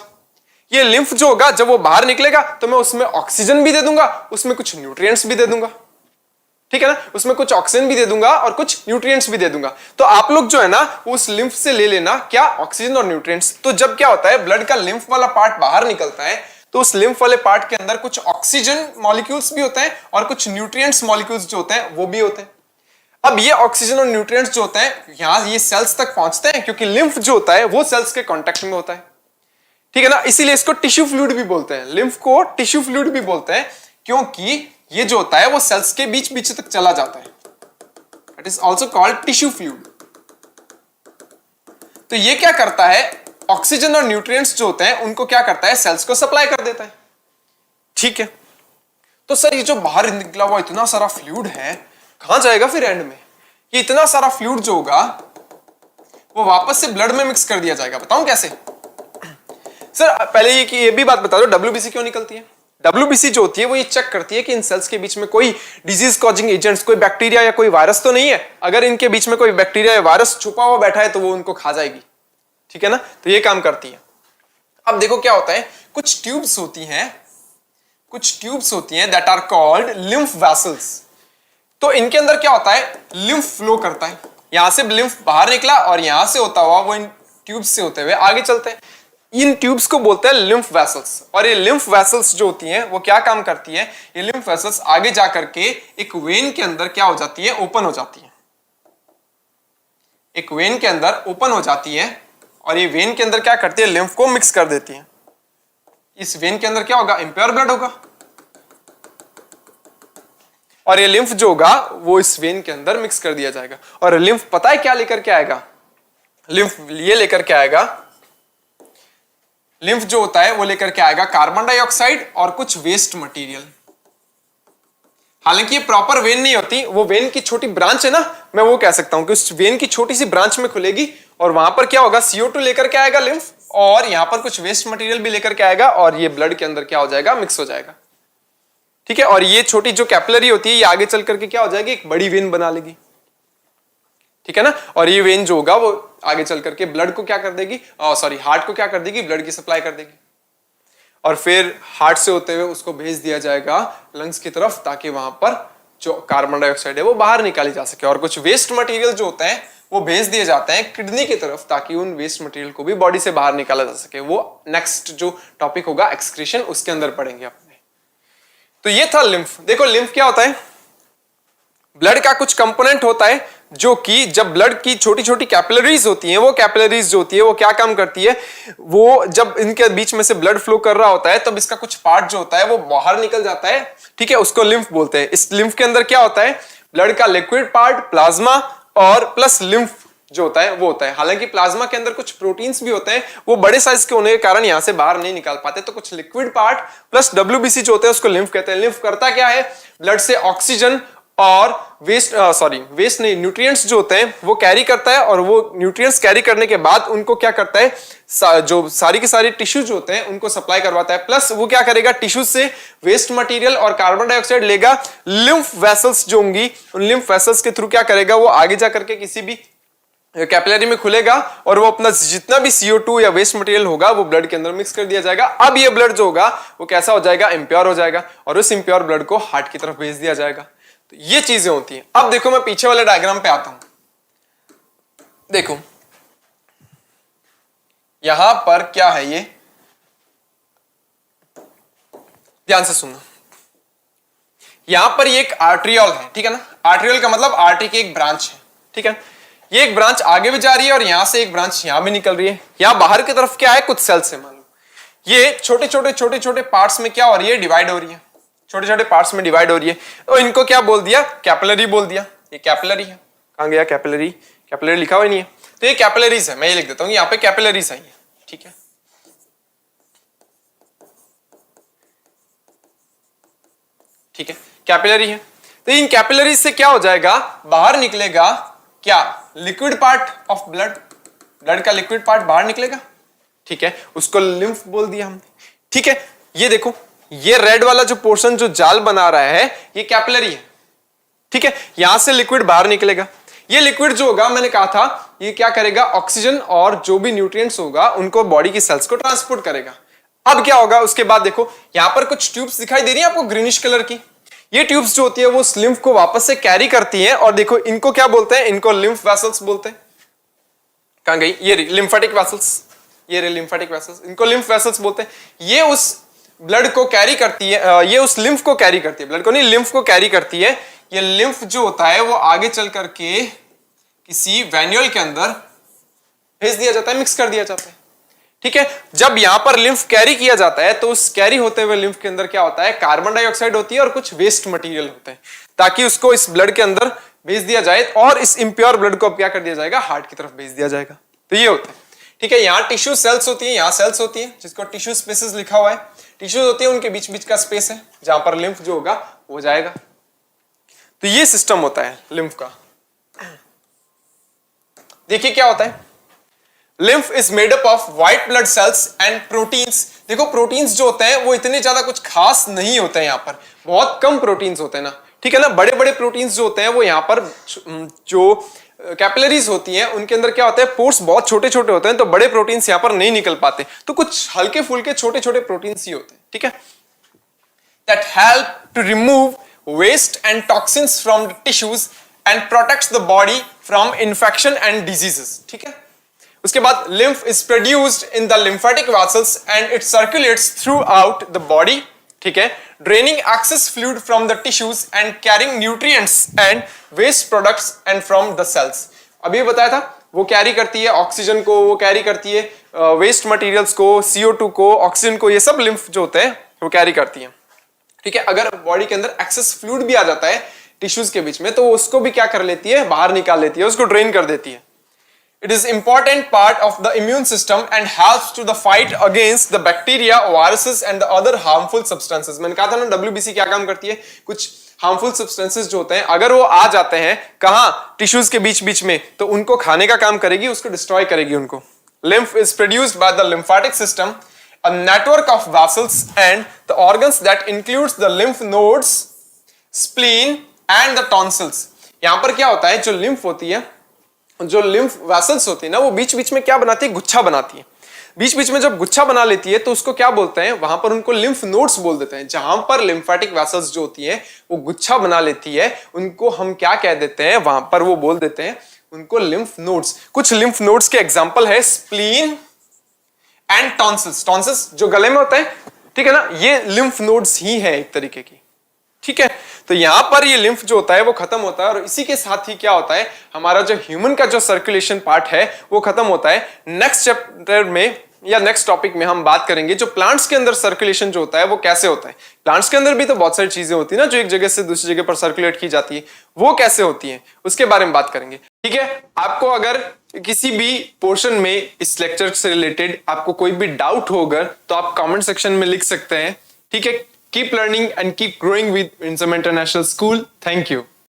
ये लिम्फ जो होगा जब वो बाहर निकलेगा तो मैं उसमें ऑक्सीजन भी दे दूंगा, उसमें कुछ न्यूट्रिएंट्स भी दे दूंगा। ठीक है ना। उसमें कुछ ऑक्सीजन भी दे दूंगा और कुछ न्यूट्रिएंट्स भी दे दूंगा। तो आप लोग जो है ना उस लिम्फ से ले लेना क्या, ऑक्सीजन और न्यूट्रिएंट्स। तो जब क्या होता है ब्लड का लिम्फ वाला पार्ट बाहर निकलता है तो उस लिम्फ वाले पार्ट के अंदर कुछ ऑक्सीजन मॉलिक्यूल्स भी होते हैं और कुछ न्यूट्रिएंट्स मॉलिक्यूल्स जो होते हैं वो भी होते हैं। अब ये ऑक्सीजन और न्यूट्रिएंट्स जो होते हैं यहां ये सेल्स तक पहुंचते हैं क्योंकि लिम्फ जो होता है वो सेल्स के कांटेक्ट में होता है। ठीक है ना। इसीलिए इसको टिश्यू फ्लूइड भी बोलते हैं, लिम्फ को टिश्यू फ्लूइड भी बोलते हैं क्योंकि ये जो होता है वो सेल्स के बीच बीच तक चला जाता है। It is also called tissue fluid. तो ये क्या करता है ऑक्सीजन और न्यूट्रिएंट्स जो होते हैं उनको क्या करता है सेल्स को सप्लाई कर देता है। ठीक है। तो सर ये जो बाहर निकला हुआ इतना सारा फ्लूइड है कहां जाएगा फिर एंड में, ये इतना सारा फ्लूइड जो होगा वो वापस से ब्लड में मिक्स कर दिया जाएगा। बताऊं कैसे। सर पहले ये भी बात बता दो WBC क्यों निकलती है। WBC जो होती है वो ये चेक करती है कि इन सेल्स के बीच में कोई डिजीज कॉजिंग एजेंट्स, कोई बैक्टीरिया या कोई वायरस तो नहीं है। अगर इनके बीच में कोई बैक्टीरिया या वायरस छुपा हुआ बैठा है तो वो उनको खा जाएगी। ठीक है ना। तो ये काम करती है। अब देखो क्या होता है कुछ ट्यूब्स होती हैं, कुछ ट्यूब्स होती हैं that are called lymph vessels. तो इनके अंदर क्या होता है, लिम्फ फ्लो करता है, यहां से लिम्फ बाहर निकला और यहां से होता हुआ वो इन ट्यूब्स से होते हुए आगे चलते हैं। इन ट्यूब्स को बोलते हैं लिम्फ वेसल्स। और ये लिम्फ वेसल्स जो होती हैं वो क्या काम करती है, ये लिम्फ वेसल्स आगे जाकर के एक वेन के अंदर क्या हो जाती है, ओपन हो जाती है। एक वेन के अंदर ओपन हो जाती है और ये वेन के अंदर क्या करती है, लिम्फ को मिक्स कर देती है। इस वेन के अंदर क्या होगा, इम्प्योर ब्लड होगा और ये लिम्फ जो होगा वो इस वेन के अंदर मिक्स कर दिया जाएगा। और लिम्फ पता है क्या लेकर के आएगा, लिम्फ ये लेकर के आएगा, लिम्फ जो होता है वो लेकर के आएगा कार्बन डाइऑक्साइड और कुछ वेस्ट मटेरियल। हालांकि ये प्रॉपर वेन नहीं होती, वो वेन की छोटी ब्रांच है ना, मैं वो कह सकता हूं कि उस वेन की छोटी सी ब्रांच में खुलेगी और वहां पर क्या होगा, CO2 लेकर के आएगा लिम्फ और यहां पर कुछ वेस्ट मटेरियल भी लेकर के आएगा और ये ब्लड के अंदर क्या हो जाएगा, मिक्स हो जाएगा। ठीक है, और ये छोटी जो कैपिलरी होती है ये आगे चल करके क्या हो जाएगी, एक बड़ी वेन बना लेगी। ठीक है ना, और ये वेन जो होगा वो आगे चल करके ब्लड को क्या कर देगी, सॉरी हार्ट को क्या कर देगी, ब्लड की सप्लाई कर देगी और फिर हार्ट से होते हुए उसको भेज दिया जाएगा लंग्स की तरफ ताकि वहां पर जो कार्बन डाइऑक्साइड है वो बाहर निकाली जा सके। और कुछ वेस्ट मटेरियल जो होते हैं वो भेज दिए जाते हैं किडनी की तरफ ताकि उन वेस्ट मटेरियल को भी बॉडी से बाहर निकाला जा सके। वो नेक्स्ट जो टॉपिक होगा एक्सक्रीशन, उसके अंदर पढ़ेंगे अपने। तो ये था लिम्फ। देखो लिम्फ क्या होता है, ब्लड का कुछ कंपोनेंट होता है जो कि जब ब्लड की छोटी छोटी कैपिलरीज होती हैं, वो कैपिलरीज जो होती है वो क्या काम करती है, वो जब इनके बीच में से ब्लड फ्लो कर रहा होता है तब इसका कुछ पार्ट जो होता है वो बाहर निकल जाता है। ठीक है, उसको लिम्फ बोलते हैं। इस लिम्फ के अंदर क्या होता है, ब्लड का लिक्विड पार्ट, प्लाज्मा और प्लस लिम्फ जो होता है वो होता है। हालांकि प्लाज्मा के अंदर कुछ प्रोटीन्स भी होते हैं, वो बड़े साइज के होने के कारण यहां से बाहर नहीं निकाल पाते, तो कुछ लिक्विड पार्ट प्लस WBC जो होता है उसको लिम्फ कहते हैं। लिम्फ करता क्या है, ब्लड से ऑक्सीजन और वेस्ट नहीं, न्यूट्रिएंट्स जो होते हैं वो कैरी करता है और वो न्यूट्रिएंट्स कैरी करने के बाद उनको क्या करता है, जो सारी की सारी टिश्यू जो होते हैं उनको सप्लाई करवाता है। प्लस वो क्या करेगा, टिश्यू से वेस्ट मटेरियल और कार्बन डाइऑक्साइड लेगा, लिम्फ वेसल्स जो होंगी उन लिम्फ वेसल्स के थ्रू क्या करेगा, वो आगे जाकर के किसी भी कैपिलरी में खुलेगा और वो अपना जितना भी CO2 या वेस्ट मटेरियल होगा वो ब्लड के अंदर मिक्स कर दिया जाएगा। अब ये ब्लड जो होगा वो कैसा हो जाएगा, इम्प्योर हो जाएगा और उस इम्प्योर ब्लड को हार्ट की तरफ भेज दिया जाएगा। तो ये चीजें होती हैं। अब देखो मैं पीछे वाले डायग्राम पे आता हूं। देखो यहां पर क्या है, ये ध्यान से सुनना। यहां पर ये एक आर्ट्रियोल है, ठीक है ना, आर्ट्रियोल का मतलब आर्टरी की एक ब्रांच है। ठीक है, ये एक ब्रांच आगे भी जा रही है और यहां से एक ब्रांच यहां भी निकल रही है। यहां बाहर की तरफ क्या है, कुछ सेल्स है, मान लो ये छोटे छोटे पार्ट्स में क्या हो रही है, डिवाइड हो रही है, छोटे छोटे पार्ट्स में डिवाइड हो रही है। तो इनको क्या बोल दिया, कैपिलरी बोल दिया। ये कैपिलरी है, कहां गया कैपिलरी, कैपिलरी लिखा हुआ नहीं है, तो ये कैपिलरीज है, मैं ये लिख देता हूं, यहाँ पे कैपिलरीज है। ठीक है, ठीक है, कैपिलरी है। तो इन कैपिलरीज से क्या हो जाएगा, बाहर निकलेगा क्या, liquid part of blood, blood का लिक्विड पार्ट बाहर निकलेगा। ठीक है, उसको लिम्फ बोल दिया हमने। ठीक है, ये देखो ये रेड वाला जो पोर्शन जो जाल बना रहा है ये कैपिलरी है। ठीक है, यहां से लिक्विड बाहर निकलेगा। ये लिक्विड जो होगा मैंने कहा था ये क्या करेगा, ऑक्सीजन और जो भी न्यूट्रिएंट्स होगा उनको बॉडी की सेल्स को ट्रांसपोर्ट करेगा। अब क्या होगा, उसके बाद देखो यहां पर कुछ ट्यूब्स दिखाई दे रही है आपको ग्रीनिश कलर की। ये ट्यूब्स जो होती है वो उस लिम्फ को वापस से कैरी करती हैं और देखो इनको क्या बोलते हैं, इनको लिम्फ वेसल्स बोलते हैं। कहां गई, ये लिम्फेटिक वेसल्स, ये लिम्फेटिक वेसल्स, इनको लिम्फ वेसल्स बोलते हैं। ये उस ब्लड को कैरी करती है, ये उस लिम्फ को कैरी करती है, ब्लड को नहीं, लिम्फ को कैरी करती है। ये लिम्फ जो होता है वो आगे चल करके किसी वेन्यूल के अंदर भेज दिया जाता है, मिक्स कर दिया जाता है। ठीक है, जब यहां पर लिम्फ कैरी किया जाता है तो उस कैरी होते हुए लिम्फ के अंदर क्या होता है, कार्बन डाइऑक्साइड होती है और कुछ वेस्ट मटेरियल होते हैं, ताकि उसको इस ब्लड के अंदर भेज दिया जाए और इस इम्प्योर ब्लड को अब क्या कर दिया जाएगा, हार्ट की तरफ भेज दिया जाएगा। तो ये होता है। ठीक है, यहाँ टिश्यू सेल्स होती है, यहाँ सेल्स होती है जिसको टिश्यू स्पेसेस लिखा हुआ है। टिश्यूज होती है, उनके बीच बीच का स्पेस है जहां पर लिम्फ जो होगा वो जाएगा। तो ये सिस्टम होता है लिम्फ का। देखिए क्या होता है, lymph is made up of white blood cells and proteins. देखो प्रोटीन्स जो होते हैं वो इतने ज्यादा कुछ खास नहीं होते हैं, यहाँ पर बहुत कम प्रोटीन्स होते हैं ना। ठीक है ना, बड़े बड़े प्रोटीन्स जो होते हैं वो यहाँ पर जो कैपिलरीज होती हैं उनके अंदर क्या होता है, पोर्स बहुत छोटे छोटे होते हैं, तो बड़े प्रोटीन्स यहाँ पर नहीं निकल पाते, तो कुछ हल्के फुल्के छोटे छोटे प्रोटीन्स ही होते हैं। ठीक है, that help to remove waste and toxins from the tissues and protects the body from infection and diseases. ठीक है, उसके बाद lymph is produced in the lymphatic vessels and it circulates throughout the body. ठीक है, draining excess fluid from the tissues and carrying nutrients and waste products and from the cells. अभी बताया था वो कैरी करती है ऑक्सीजन को, वो कैरी करती है वेस्ट मटेरियल्स को, CO2 को, ऑक्सीजन को, ये सब लिम्फ जो होते हैं वो कैरी करती है. ठीक है, अगर बॉडी के अंदर एक्सेस फ्लूइड भी आ जाता है टिश्यूज के बीच में तो उसको भी क्या कर लेती है, बाहर निकाल लेती है, उसको ड्रेन कर देती है. It is important part of the immune system and helps to the fight against the bacteria, viruses and the other harmful substances. मैंने कहा था ना WBC क्या काम करती है, कुछ हार्मफुल सब्सटेंसेस जो होते हैं अगर वो आ जाते हैं कहां, टिश्यूज के बीच बीच में, तो उनको खाने का काम करेगी, उसको डिस्ट्रॉय करेगी उनको. Lymph is produced by the lymphatic system, a network of vessels and the organs that includes the lymph nodes, spleen and the tonsils. यहां पर क्या होता है, जो लिम्फ होती है, जो लिम्फ वेसल्स होती है ना, वो बीच बीच में क्या बनाती है, गुच्छा बनाती है. बीच बीच में जब गुच्छा बना लेती है तो उसको क्या बोलते हैं, वहां पर उनको लिम्फ नोड्स बोल देते हैं. जहां पर लिम्फेटिक वेसल्स जो होती है वो गुच्छा बना लेती है, उनको हम क्या कह देते हैं, वहां पर वो बोल देते हैं उनको लिम्फ नोड्स. कुछ लिम्फ नोड्स के एग्जांपल है स्प्लीन एंड टॉन्सिल्स. टॉन्सिल्स जो गले में होता है, ठीक है ना, ये लिम्फ नोड्स ही है एक तरीके की. ठीक है, तो यहां पर ये लिम्फ जो होता है वो खत्म होता है और इसी के साथ ही क्या होता है, हमारा जो ह्यूमन का जो सर्कुलेशन पार्ट है वो खत्म होता है. नेक्स्ट चैप्टर में या नेक्स्ट टॉपिक में हम बात करेंगे जो प्लांट्स के अंदर सर्कुलेशन जो होता है वो कैसे होता है. प्लांट्स के अंदर भी तो बहुत सारी चीजें होती है ना जो एक जगह से दूसरी जगह पर सर्कुलेट की जाती है, वो कैसे होती है उसके बारे में बात करेंगे. ठीक है, आपको अगर किसी भी पोर्शन में इस लेक्चर से रिलेटेड आपको कोई भी डाउट होगा तो आप कमेंट सेक्शन में लिख सकते हैं. ठीक है, keep learning and keep growing with Winsome International School. Thank you.